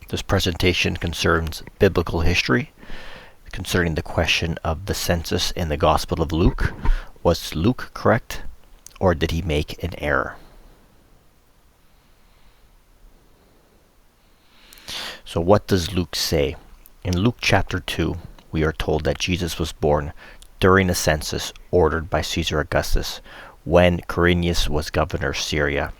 This presentation concerns biblical history concerning the question of the census in the Gospel of Luke. Was Luke correct, or did he make an error? So what does Luke say? In Luke chapter 2, we are told that Jesus was born during a census ordered by Caesar Augustus when Quirinius was governor of Syria.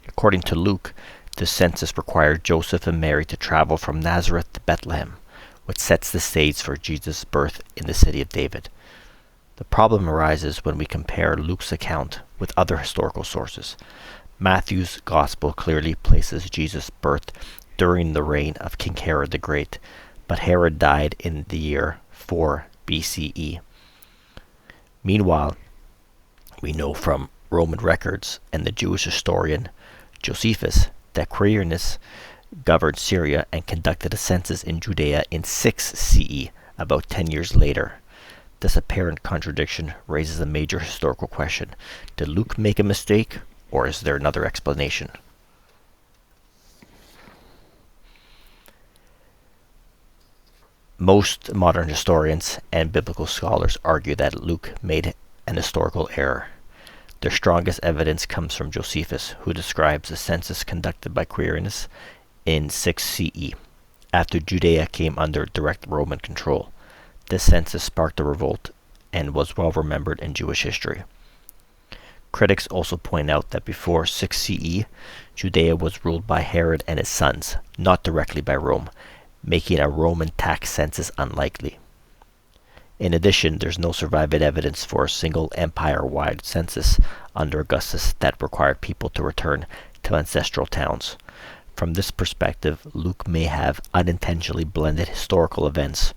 According to Luke, the census required Joseph and Mary to travel from Nazareth to Bethlehem, which sets the stage for Jesus' birth in the city of David. The problem arises when we compare Luke's account with other historical sources. Matthew's Gospel clearly places Jesus' birth during the reign of King Herod the Great, but Herod died in the year 4 BCE. Meanwhile, we know from Roman records and the Jewish historian Josephus that Quirinius governed Syria and conducted a census in Judea in 6 CE, about 10 years later. This apparent contradiction raises a major historical question. Did Luke make a mistake, or is there another explanation? Most modern historians and biblical scholars argue that Luke made an historical error. Their strongest evidence comes from Josephus, who describes a census conducted by Quirinius in 6 CE, after Judea came under direct Roman control. This census sparked a revolt and was well remembered in Jewish history. Critics also point out that before 6 CE, Judea was ruled by Herod and his sons, not directly by Rome, making a Roman tax census unlikely. In addition, there's no surviving evidence for a single empire-wide census under Augustus that required people to return to ancestral towns. From this perspective, Luke may have unintentionally blended historical events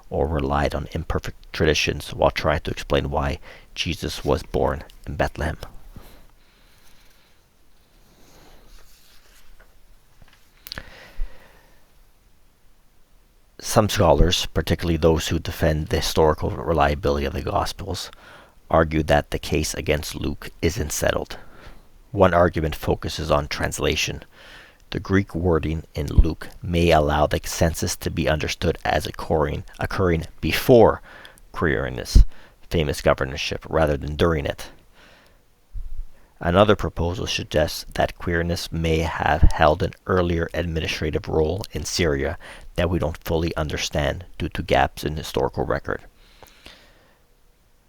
or relied on imperfect traditions while trying to explain why Jesus was born in Bethlehem. Some scholars, particularly those who defend the historical reliability of the Gospels, argue that the case against Luke isn't settled. One argument focuses on translation. The Greek wording in Luke may allow the census to be understood as occurring before Quirinius' famous governorship rather than during it. Another proposal suggests that Quirinius may have held an earlier administrative role in Syria that we don't fully understand due to gaps in historical record.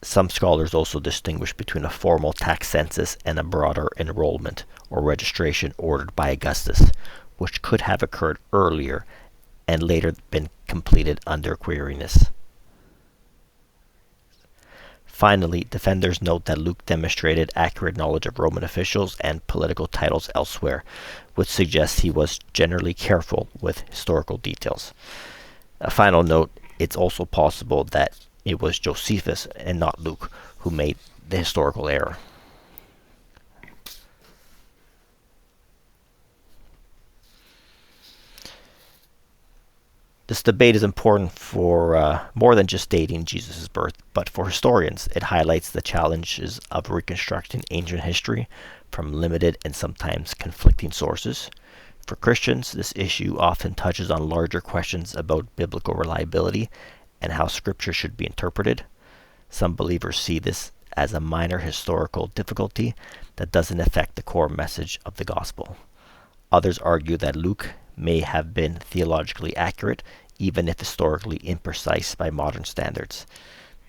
Some scholars also distinguish between a formal tax census and a broader enrollment or registration ordered by Augustus, which could have occurred earlier and later been completed under Quirinius. Finally, defenders note that Luke demonstrated accurate knowledge of Roman officials and political titles elsewhere, which suggests he was generally careful with historical details. A final note, it's also possible that it was Josephus and not Luke who made the historical error. This debate is important for more than just dating Jesus' birth, but for historians, it highlights the challenges of reconstructing ancient history from limited and sometimes conflicting sources. For Christians, this issue often touches on larger questions about biblical reliability and how Scripture should be interpreted. Some believers see this as a minor historical difficulty that doesn't affect the core message of the gospel. Others argue that Luke may have been theologically accurate, even if historically imprecise by modern standards.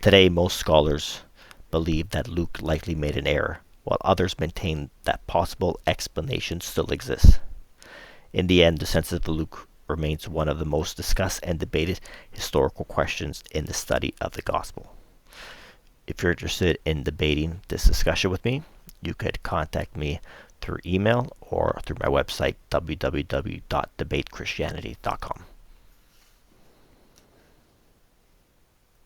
Today, most scholars believe that Luke likely made an error, while others maintain that possible explanations still exist. In the end, the census of Luke remains one of the most discussed and debated historical questions in the study of the gospel. If you're interested in debating this discussion with me, you could contact me through email or through my website, www.debatechristianity.com.